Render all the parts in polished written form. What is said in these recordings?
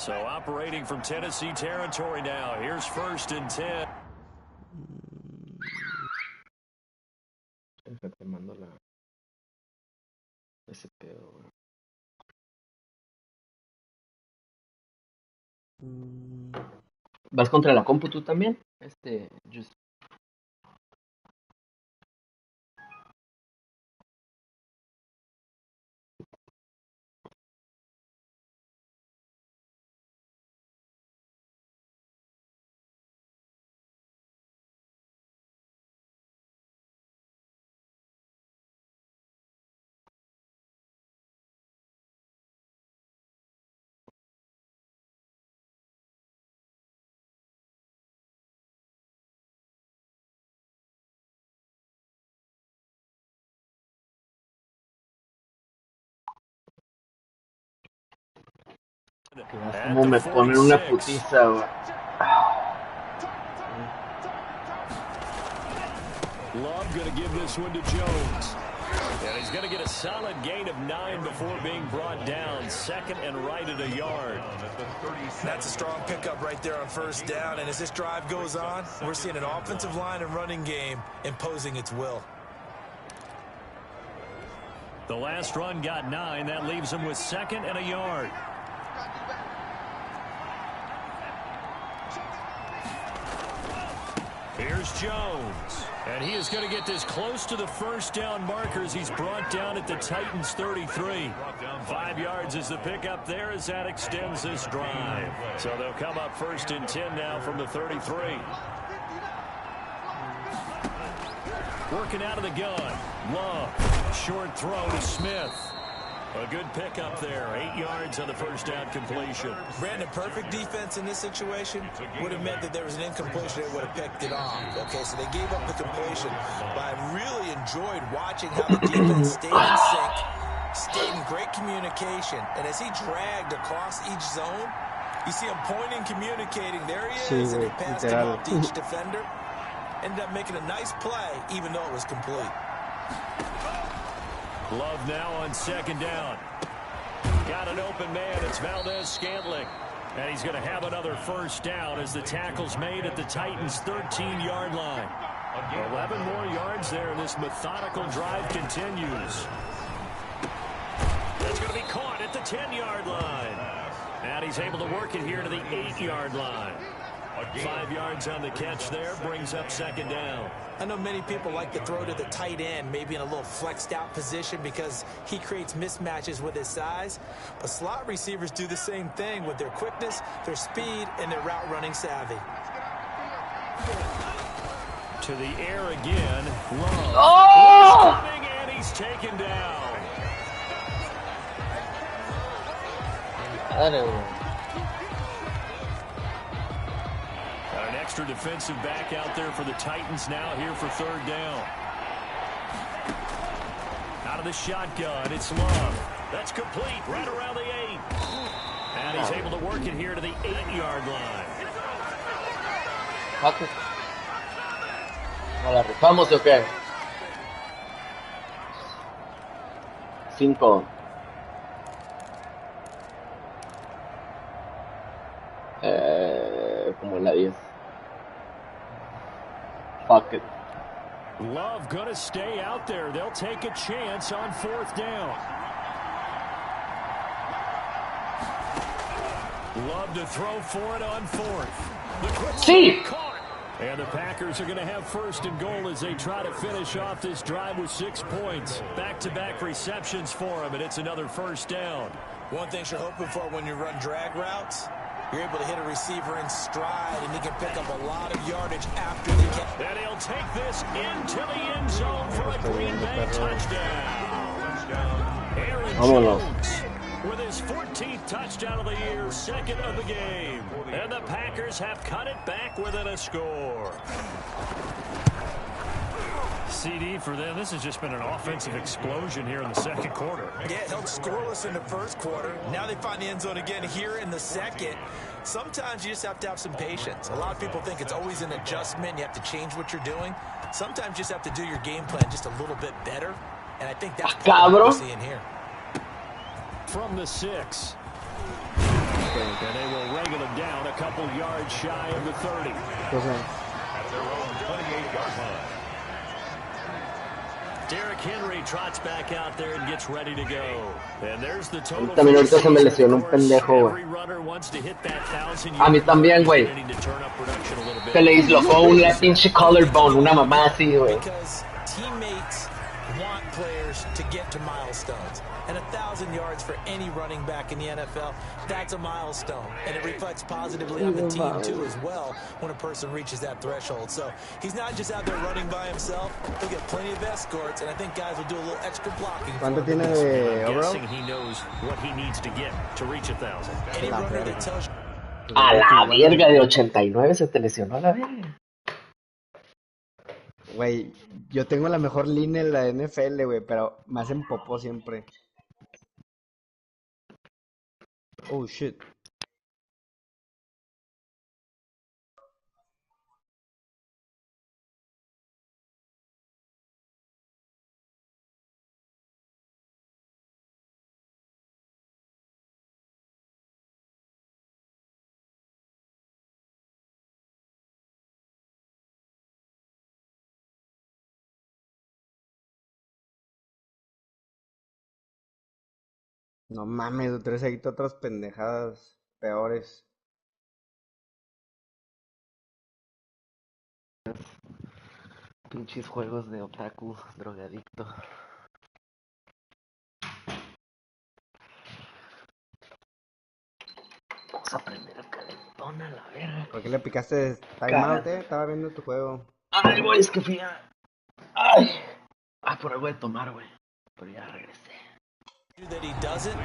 So operating from Tennessee territory now. Here's 1st and 10. Te mando ese pedo, ¿Vas contra la compu tú también? Just... Como me ponen una putiza, güey. Love going to give this one to Jones. And he's going to get a solid gain of 9 before being brought down. 2nd and right at a yard. That's a strong pickup right there on 1st down. And as this drive goes on, we're seeing an offensive line and running game imposing its will. The last run got 9. That leaves him with 2nd and a yard. Here's Jones. And he is going to get this close to the 1st down markers. He's brought down at the Titans 33. 5 yards is the pickup there as that extends this drive. So they'll come up 1st and 10 now from the 33. Working out of the gun. Love. Short throw to Smith. A good pickup there. 8 yards on the 1st down completion. Brandon, perfect defense in this situation would have meant that there was an incompletion that would have picked it off. Okay, so they gave up the completion. But I really enjoyed watching how the defense stayed in sync, stayed in great communication. And as he dragged across each zone, you see him pointing, communicating. There he is, and he passed him off to each defender. Ended up making a nice play, even though it was complete. Love now on 2nd down. Got an open man. It's Valdez-Scantling. And he's going to have another 1st down as the tackle's made at the Titans' 13-yard line. 11 more yards there, and this methodical drive continues. That's going to be caught at the 10-yard line. And he's able to work it here to the 8-yard line. 5 yards on the catch there, brings up 2nd down. I know many people like to throw to the tight end, maybe in a little flexed out position because he creates mismatches with his size. But slot receivers do the same thing with their quickness, their speed, and their route running savvy. To the air again. Love. Oh! He's coming and he's taken down. An extra defensive back out there for the Titans now here for 3rd down. Out of the shotgun, it's Love. That's complete right around the 8. And he's able to work it here to the 8-yard line. ¿No la rifamos o qué? 5. Como en la 10. Fuck it. Love gonna stay out there. They'll take a chance on 4th down. Love to throw for it on 4th. See. And the Packers are going to have 1st and goal as they try to finish off this drive with 6 points. Back-to-back receptions for them, and it's another 1st down. One thing you're hoping for when you run drag routes, you're able to hit a receiver in stride, and he can pick up a lot of yardage after the catch. And he'll take this into the end zone for a Green Bay touchdown. Aaron Jones with his 14th touchdown of the year, 2nd of the game. And the Packers have cut it back within a score. CD for them. This has just been an offensive explosion here in the 2nd quarter. Yeah, held scoreless in the 1st quarter. Now they find the end zone again here in the 2nd. Sometimes you just have to have some patience. A lot of people think it's always an adjustment. You have to change what you're doing. Sometimes you just have to do your game plan just a little bit better. And I think that's what we're seeing here. From the 6. And they will wrangle him down a couple yards shy of the 30. At their own 28-yard line. Derrick Henry trots back out there and gets ready to go. And there's the total. También ahorita se me lesionó un pendejo, güey. A mí también, güey. Se le dislocó una pinche collarbone, una mamá así, güey. Because teammates want players to get to milestones. And 1,000 yards for any running back in the NFL, that's a milestone. And it reflects positively on the team, too, as well, when a person reaches that threshold. So he's not just out there running by himself. He'll get plenty of escorts, and I think guys will do a little extra blocking. ¿Cuánto tiene de overall? He knows what he needs to get to reach 1,000. Any runner that tells A la verga, de 89 se te lesionó a la verga. Güey, yo tengo la mejor línea en la NFL, güey, pero me hacen popó siempre. Oh, shit. No mames, otra vez aquí otras pendejadas peores. Pinches juegos de otaku, drogadicto. Vamos a aprender el calentón a la verga. ¿Por qué le picaste time out, Estaba viendo tu juego. Ay, güey, es que fui a... Ay, por algo de tomar, güey. Pero ya regresé. that he doesn't?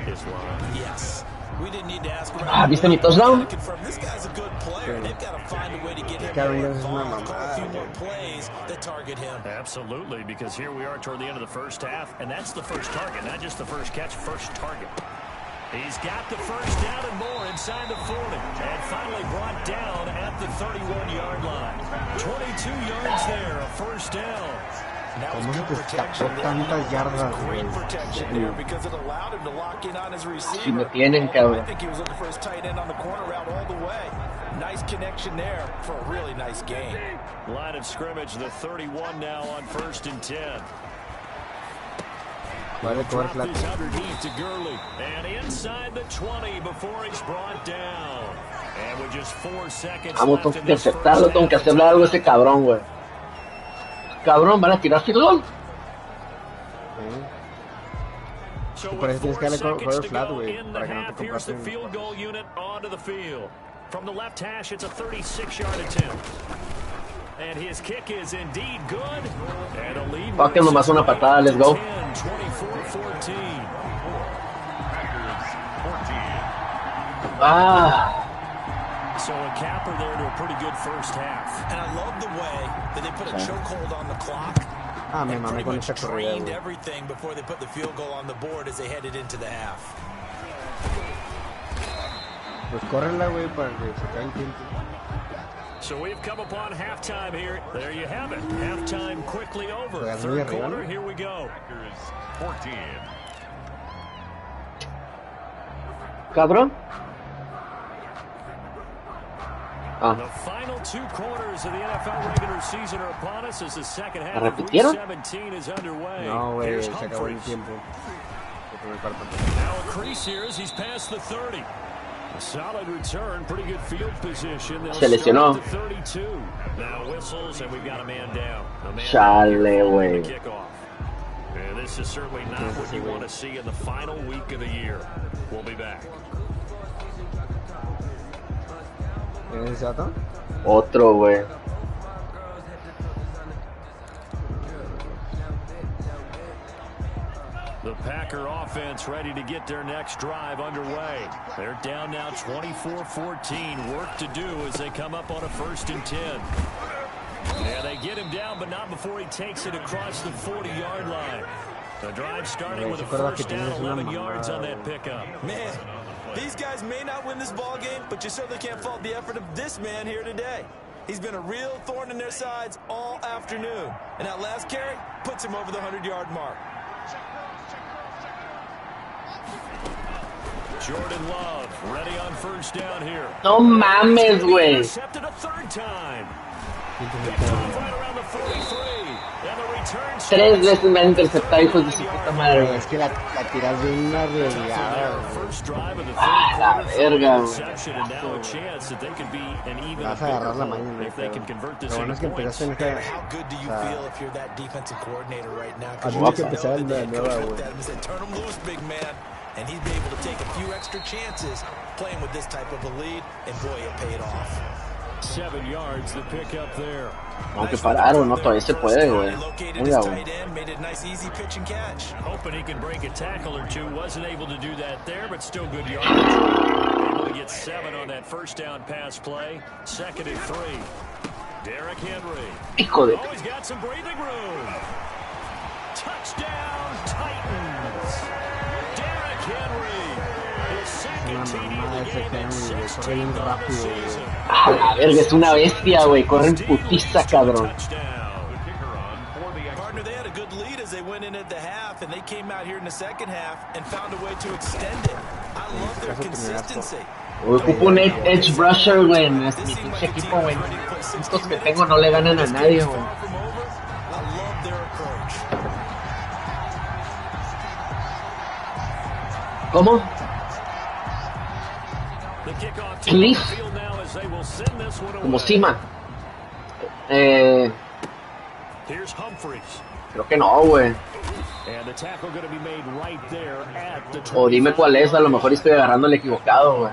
Yes. We didn't need to ask Ah, ¿viste mi touchdown? This guy's a good player. They've got to find a way to get him involved. Call a few more plays that target him. Absolutely, because here we are toward the end of the first half, and that's the first target, not just the first catch, first target. He's got the first down and more inside the 40, and finally brought down at the 31-yard line. 22 yards there, a first down. ¿Cómo se te escapó tantas yardas, güey? Si me tienen, cabrón. Nice connection there for a really nice game. Line of scrimmage, the 31 now on 1st and 10. Vale, cover flat. Underneath to Gurley, and inside the 20 before he's brought down. And with just 4 seconds Vamos, tengo que interceptarlo, tengo que hacerle algo a ese cabrón, güey. Cabrón, van a tirar field goal. Por eso tienes que darle cover flat, güey, para que no te comparten. Field goal unit onto the field. From the left hash, it's a 36-yard attempt. And his kick is indeed good. And a lead. Fuck him, nomás una patada, let's go. 24-14. Ah. So a capper there to a pretty good first half. And I love the way that they put a chokehold on the clock. Ah, me mamé con esta corrida, güey. Everything before they put the field goal on the board as they headed into the half. Pues córrela, güey, para que se caiga el tiempo. So we've come upon halftime here. There you have it. Halftime quickly over. Third quarter, here we go. 14. Cabrón. The final 2 quarters of the NFL regular season are upon us as the second half of week 17 is underway. No, güey, se acabó el tiempo. Now a crease here as he's past the 30. A solid return, pretty good field position. Se lesionó. 32. Now whistles and we've got a man down. Chale, güey. And this is certainly not what you want to see in the final week of the year. We'll be back. ¿Tienes ese dato? Otro, güey. The Packer offense ready to get their next drive underway. They're down now 24-14. Work to do as they come up on a 1st and 10. Yeah, they get him down, but not before he takes it across the 40-yard line. The drive starting with a first down, 11 yards on that pickup. Man, these guys may not win this ball game, but you certainly can't fault the effort of this man here today. He's been a real thorn in their sides all afternoon. And that last carry puts him over the 100-yard mark. Jordan Love, ready on first down here. No mames, güey. Intercepted a third time. Picked off right around the 43. And the return 3 veces me han interceptado, hijos de su puta madre, güey. Es que la tiras de una arriesgada, First drive of the La verga, güey. reception, and now a chance that they could be an even Vas a agarrar la maña, if they can convert this lo bueno es into que points. empezaste en esta... How good do you feel if you're that defensive coordinator right now? A mí que empezar en la nueva, güey. Turn him loose, big man. And he's been able to take a few extra chances playing with this type of a lead, and boy, it paid off. 7 yards the pick up there. Aunque pararon, no, todavía se puede, güey. Muy aún. Hoping he can break a tackle or two. Wasn't able to do that there, but still good yardage. Able to get 7 on that first down pass play. 2nd and 3. Derrick Henry. Hijo de... Always got some breathing room. Touchdown, Titans. Derrick Henry. His second TD of the game and 16th on the season. Ah, la verga, es una bestia, güey. Corre en putiza, cabrón. Partner, they had a good lead as they went in at the half, and they came out here in the second half and found a way to extend it. I love their consistency. Ocupo un edge rusher, güey. En mi pinche equipo, güey. Estos que tengo no le ganan a nadie, güey. I love their approach. ¿Cómo? Cliff. Como Sima. Creo que no, güey. O dime cuál es, a lo mejor estoy agarrando el equivocado, güey.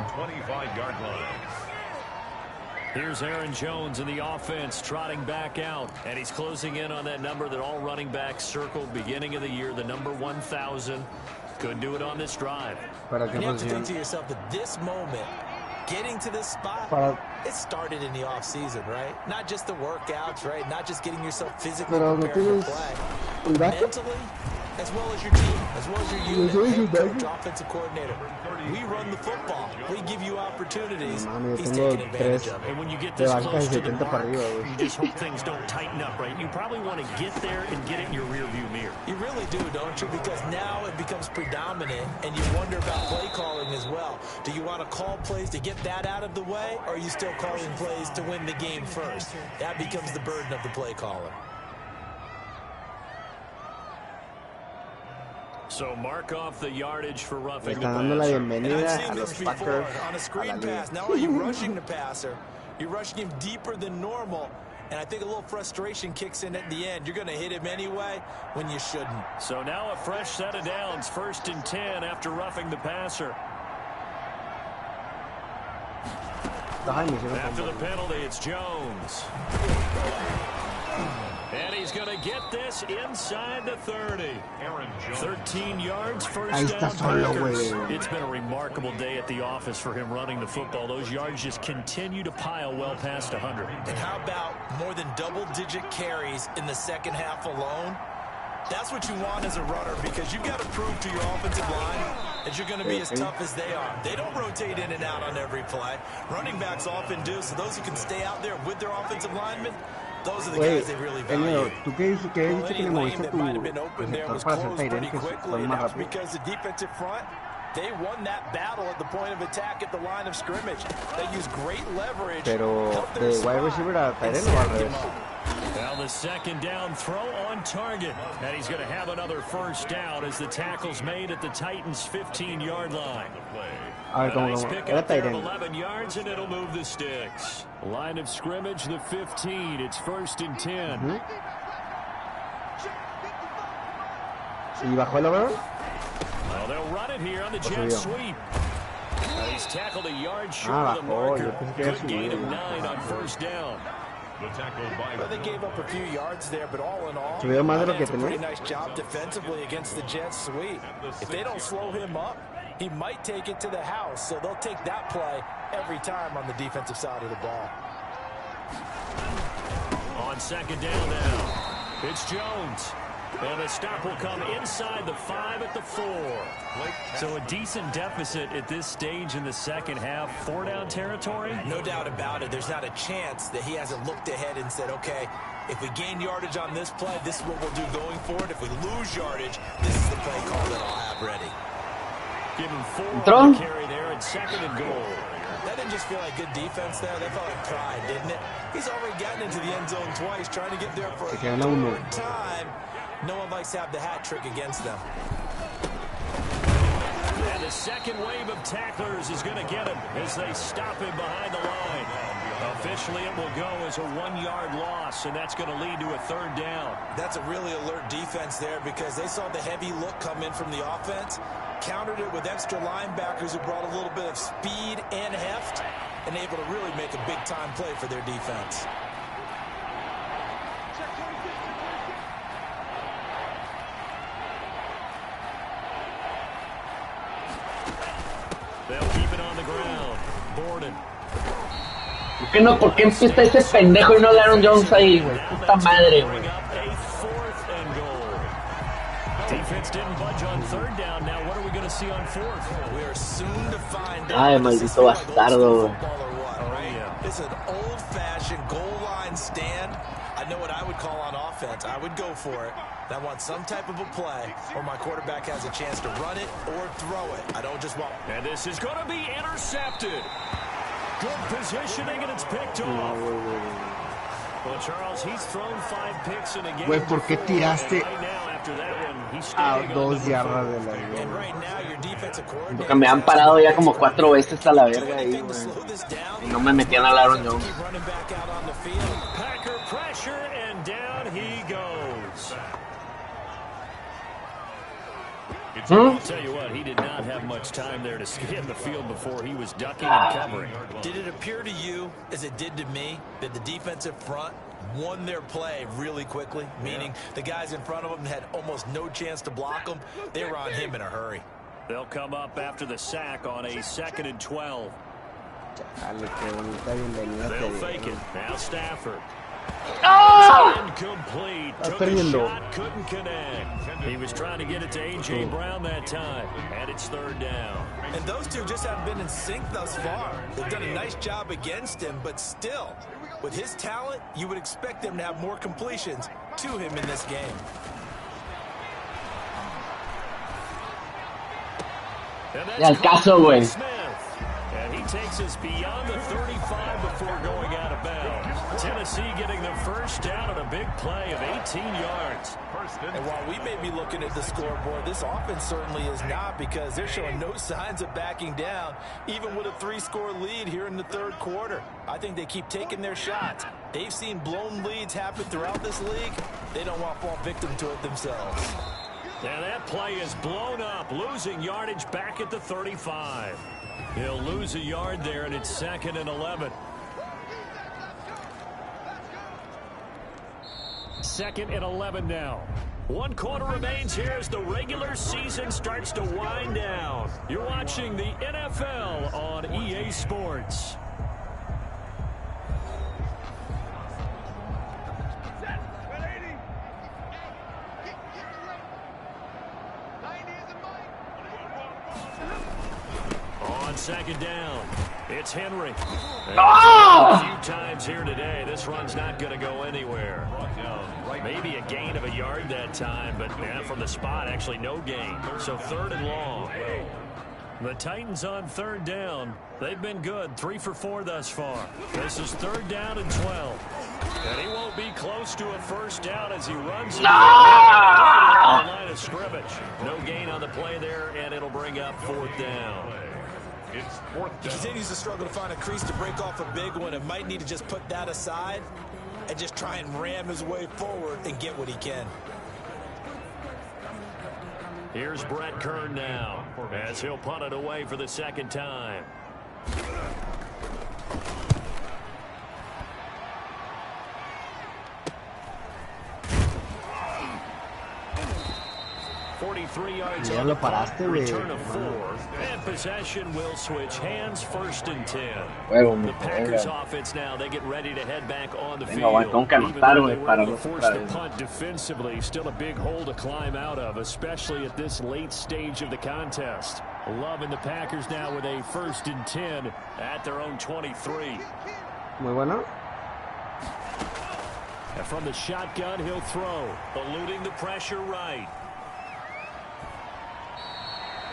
Here's Aaron Jones in the offense, trotting back out, and he's closing in on that number that all running backs circled beginning of the year, the number 1,000. Couldn't do it on this drive. And you have to think to yourself that this moment, getting to this spot, it started in the off season, right? Not just the workouts, right? Not just getting yourself physically prepared for play. Mentally, as well as your team, as well as your unit, head coach, offensive coordinator. We run the football. We give you opportunities. He's taking advantage of it. And when you get this close to the mark, you just hope things don't tighten up, right? You probably want to get there and get it in your rearview mirror. You really do, don't you? Because now it becomes predominant, and you wonder about play calling as well. Do you want to call plays to get that out of the way, or are you still calling plays to win the game first? That becomes the burden of the play caller. So mark off the yardage for roughing the dando la passer. bienvenida a los Packers on a a screen la liga. pass. Not only are you rushing the passer, you're rushing him deeper than normal. And I think a little frustration kicks in at the end. You're going to hit him anyway when you shouldn't. So now a fresh set of downs, 1st and 10 after roughing the passer. After the penalty, it's Jones. And he's going to get this inside the 30. 13 yards, first down Packers. It's been a remarkable day at the office for him running the football. Those yards just continue to pile well past 100. And how about more than double-digit carries in the second half alone? That's what you want as a runner, because you've got to prove to your offensive line that you're going to be as tough as they are. They don't rotate in and out on every play. Running backs often do, so those who can stay out there with their offensive linemen, those are the guys they really value. ¿Tú qué dices que le molesta tu receptor para hacer tight end, que son más rápido? Because the defensive front, they won that battle at the point of attack at the line of scrimmage. They used great leverage. Pero de wide receiver a tight end o al revés. Now the second down throw on target. And he's going to have another first down as the tackle's made at the Titans' 15-yard line. A ver, Nice pick up there of 11 11 yards, and it'll move the sticks. Line of scrimmage, the 15. It's 1st and 10. ¿Y bajó el over? Well, they'll run it here on the jet sweep. He's tackled a yard short of the bajó. marker. Yo pensé que había Good gain of subido. 9 on first down. Well, they gave up a few yards there, but all in all, Subió más de lo que that's a pretty tenía. nice job defensively against the jet sweep. If they don't slow him up, he might take it to the house, so they'll take that play every time on the defensive side of the ball. On second down now, it's Jones. And the stop will come inside the 5 at the 4. So a decent deficit at this stage in the second half. 4-down territory? No doubt about it. There's not a chance that he hasn't looked ahead and said, okay, if we gain yardage on this play, this is what we'll do going forward. If we lose yardage, this is the play call that I'll have ready. Give him 4 ¿Entró? on the carry there and 2nd and goal. That didn't just feel like good defense there. That felt like pride, didn't it? He's already gotten into the end zone twice, trying to get there for a third time. No one likes to have the hat trick against them. And the second wave of tacklers is going to get him as they stop him behind the line. Officially, it will go as a 1-yard loss, and that's going to lead to a 3rd down. That's a really alert defense there because they saw the heavy look come in from the offense, countered it with extra linebackers who brought a little bit of speed and heft, and able to really make a big-time play for their defense. They'll keep it on the ground. Borden. ¿Por qué no? ¿Por qué empieza ese pendejo y no Aaron Jones ahí, güey? Puta madre, güey. Defense didn't budge on 3rd down. Now what are we going to see on 4th? We are soon to find out. Ay, maldito bastardo, güey. It's an old-fashioned goal line stand. I know what I would call on offense. I would go for it. I want some type of a play where my quarterback has a chance to run it or throw it. I don't just want... And this is going to be intercepted. Good positioning, and it's picked off. Well, Charles, he's thrown 5 picks in a game. Güey, ¿por qué tiraste a 2 yardas de la línea? Porque me han parado ya como 4 veces a la verga ahí, güey. Y no me metían al Aaron Jones. Packer pressure, and down he goes. I'll tell you what, he did not have much time there to scan the field before he was ducking and covering. Did it appear to you, as it did to me, that the defensive front won their play really quickly? Meaning the guys in front of them had almost no chance to block them. They were on him in a hurry. They'll come up after the sack on a 2nd and 12. They'll fake it. Now Stafford. Incomplete. Took a shot, couldn't connect. He was trying to get it to A.J. Brown that time, and it's 3rd down. And those two just haven't been in sync thus far. They've done a nice job against him, but still, with his talent, you would expect them to have more completions to him in this game. Y al caso, güey. And he takes us beyond the 35 before going out of bounds. Tennessee getting the 1st down on a big play of 18 yards. And while we may be looking at the scoreboard, this offense certainly is not, because they're showing no signs of backing down, even with a 3-score lead here in the 3rd quarter. I think they keep taking their shots. They've seen blown leads happen throughout this league. They don't want to fall victim to it themselves. Now that play is blown up, losing yardage back at the 35. He'll lose a yard there, and it's 2nd and 11. 2nd and 11 now. 1 quarter remains here as the regular season starts to wind down. You're watching the NFL on EA Sports. On 2nd down, it's Henry. A few times here today, this run's not going to go anywhere. Maybe a gain of a yard that time, but from the spot, actually no gain. So 3rd and long. The Titans on 3rd down. They've been good, 3 for 4 thus far. This is 3rd down and 12. And he won't be close to a 1st down as he runs it. On the line of scrimmage. No gain on the play there, and it'll bring up 4th down. It's 4th down. He continues to struggle to find a crease to break off a big one, and might need to just put that aside and just try and ram his way forward and get what he can. Here's Brett Kern now, as he'll punt it away for the 2nd time. 43 yards on the return of 4. And possession will switch hands, 1st and 10. The Packers offense now, they get ready to head back on the field. Even though they were forced to punt defensively, still a big hole to climb out of, especially at this late stage of the contest. Loving the Packers now with a 1st and 10 at their own 23. Muy bueno. And from the shotgun, he'll throw, eluding the pressure right.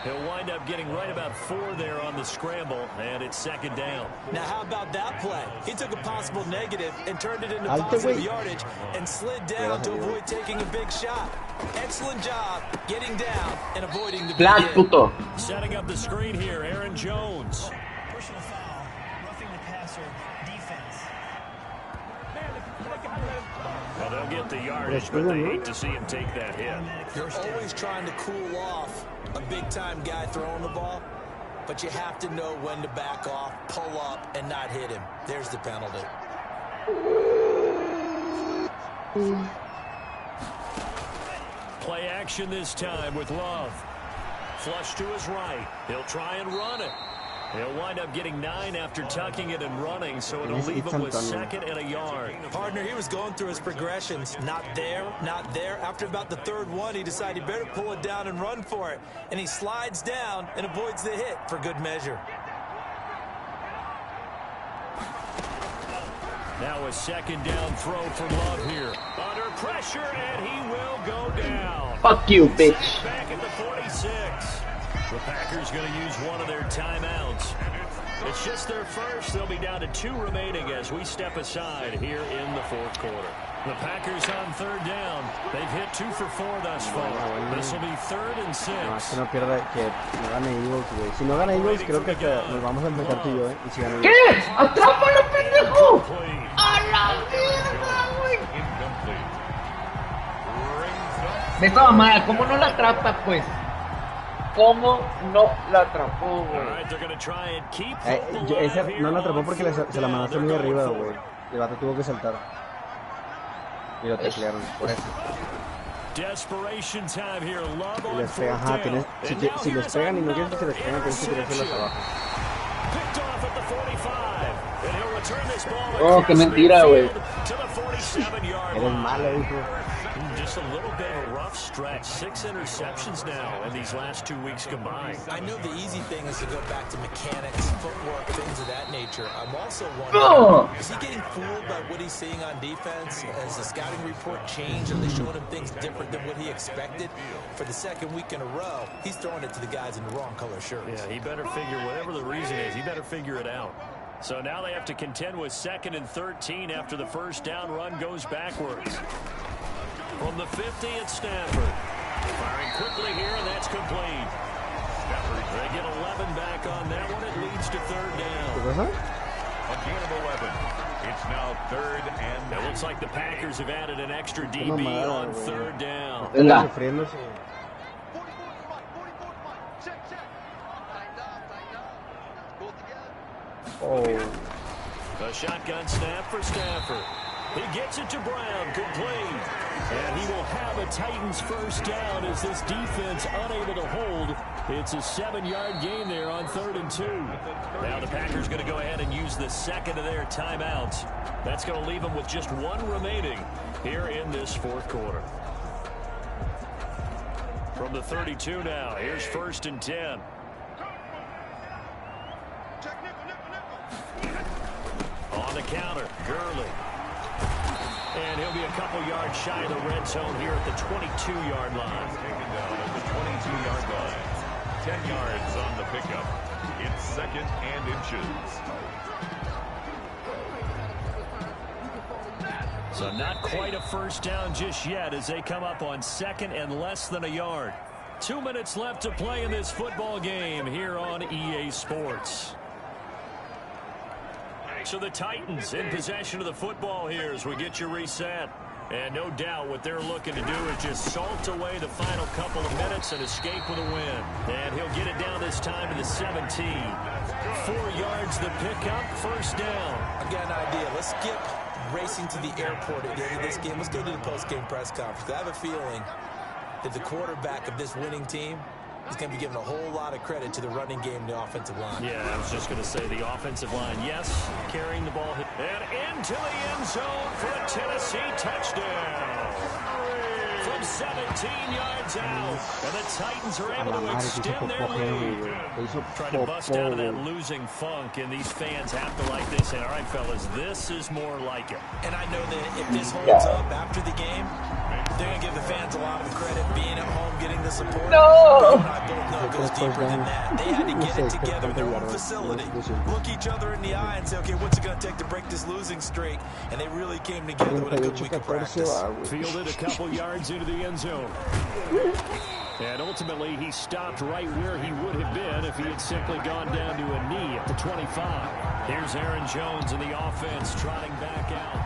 He'll wind up getting right about 4 there on the scramble, and it's second down. Now, how about that play? He took a possible negative and turned it into positive yardage and slid down to avoid taking a big shot. Excellent job getting down and avoiding the big hit. Setting up the screen here, Aaron Jones. Personal foul, roughing the passer, defense. Well, they'll get the yardage, but they hate to see him take that hit. You're always trying to cool off a big-time guy throwing the ball, but you have to know when to back off, pull up, and not hit him. There's the penalty. Play action this time with Love. Flush to his right. He'll try and run it. He'll wind up getting 9 after tucking it and running, so it'll leave him with 2nd and a yard. Partner, he was going through his progressions. Not there, not there. After about the 3rd one, he decided he better pull it down and run for it. And he slides down and avoids the hit for good measure. Now a 2nd down throw for Love here. Under pressure, and he will go down. Fuck you, bitch. Back at the 46. The Packers going to use one of their timeouts. It's just their first. They'll be down to 2 remaining as we step aside here in the 4th quarter. The Packers on 3rd down. They've hit 2 for 4 thus far. This will be 3rd and 6. Que no pierda, que no gane Eagles, güey. Si no gana Eagles, creo que nos vamos a empezar tú y yo, Y si gana ¿Qué? ¡Atrápalo, pendejo! ¡A la mierda, güey! De toda madre, ¿cómo no la atrapa, pues? ¿Cómo no la atrapó, güey? Esa no la atrapó porque se la mandaste muy arriba, güey. El vato tuvo que saltar. Y lo teclearon, por eso. Y les pega, ajá, si les pegan y no quieren que se les pegan, tienes que tirárselas abajo. Oh, qué mentira, güey. Eres malo, hijo. Just a little bit of a rough stretch. 6 interceptions now in these last 2 weeks combined. I know the easy thing is to go back to mechanics, footwork, things of that nature. I'm also wondering, is he getting fooled by what he's seeing on defense? Has the scouting report changed? Are they showing him things different than what he expected? For the 2nd week in a row, he's throwing it to the guys in the wrong color shirts. Yeah, he better figure, whatever the reason is, he better figure it out. So now they have to contend with 2nd and 13 after the 1st down run goes backwards. From the 50, it's Stafford. Firing quickly here, and that's complete. They get 11 back on that one. It leads to 3rd down. A gain of 11. It's now 3rd and... It looks like the Packers have added an extra DB on 3rd down. A shotgun snap for Stafford. He gets it to Brown, complete. And he will have a Titans 1st down as this defense unable to hold. It's a 7-yard gain there on 3rd and 2. Now the Packers going to go ahead and use the 2nd of their timeouts. That's going to leave them with just 1 remaining here in this 4th quarter. From the 32 now, here's 1st and 10. On the counter, Gurley. And he'll be a couple yards shy of the red zone here at the 22-yard line. Taken down at the 22-yard line. 10 yards on the pickup. It's 2nd and inches. So not quite a 1st down just yet as they come up on 2nd and less than a yard. 2 minutes left to play in this football game here on EA Sports. So the Titans in possession of the football here as we get you reset. And no doubt what they're looking to do is just salt away the final couple of minutes and escape with a win. And he'll get it down this time to the 17. 4 yards the pickup, 1st down. I got an idea. Let's skip racing to the airport at the end of this game. Let's go to the post-game press conference. I have a feeling that the quarterback of this winning team is going to be giving a whole lot of credit to the running game and the offensive line. Yeah, I was just going to say the offensive line, yes, carrying the ball. And into the end zone for a Tennessee touchdown. From 17 yards out. And the Titans are able to extend their lead. Trying to bust out of that losing funk, and these fans have to like this. And all right, fellas, this is more like it. And I know that if this holds up after the game, they're going to give the fans a lot of credit being at home, getting the support. No! But you and I both know it goes deeper than that. They had to get it together in their own facility, look each other in the eye and say, okay, what's it going to take to break this losing streak? And they really came together with a good week of practice. Fielded a couple yards into the end zone. And ultimately, he stopped right where he would have been if he had simply gone down to a knee at the 25. Here's Aaron Jones in the offense trotting back out.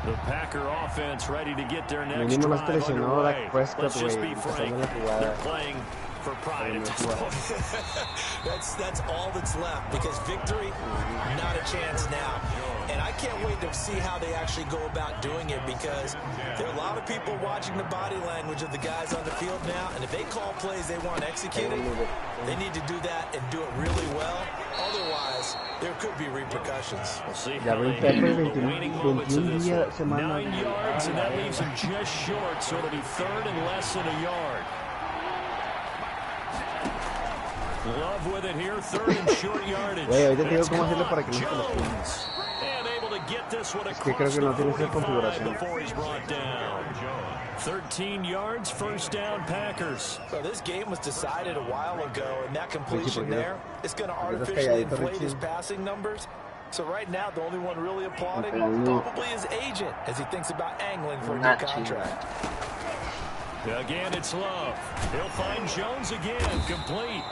The Packer offense ready to get their next drive underway. Let's just be frank, they're playing for pride at this point. That's all that's left, because victory, not a chance now. And I can't wait to see how they actually go about doing it, because there are a lot of people watching the body language of the guys on the field now, and if they call plays they want executed, they need to do that and do it really well. Otherwise, there could be repercussions. We'll see how they handle the waning moments of this one. 9 yards, and that leaves him just short, so it'll be third and less than a yard. Love with it here, third and short yardage. Jones, and able to get this one across the 45 before he's brought down. 13 yards, first down, Packers. So this game was decided a while ago, and that completion there, it's going to artificially inflate his passing numbers. So right now, the only one really applauding probably his agent as he thinks about angling for a new contract. Again, it's Love. He'll find Jones again, complete.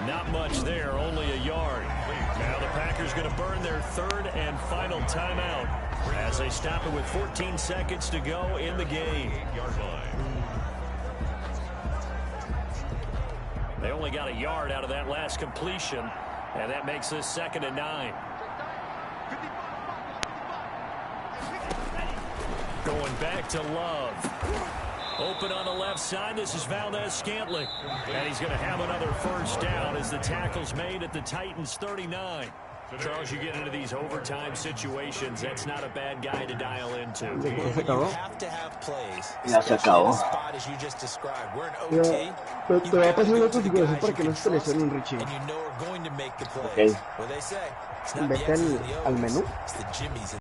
Not much there, only a yard. Now the Packers going to burn their third and final timeout as they stop it with 14 seconds to go in the game. They only got a yard out of that last completion, and that makes this 2nd and 9. Going back to Love. Open on the left side. This is Valdez-Scantling. And he's going to have another first down as the tackle's made at the Titans 39. Charles, you get into these overtime situations, that's not a bad guy to dial into. You have to have plays. Ya se acabó. Spot as you just described. We're in OT. Te va a pasar una configuración para que no se te lesionen, Richie. And you know we're going to make the plays. Okay. What they say. It's not the Vete X's and the al O's, menú. it's the Jimmys.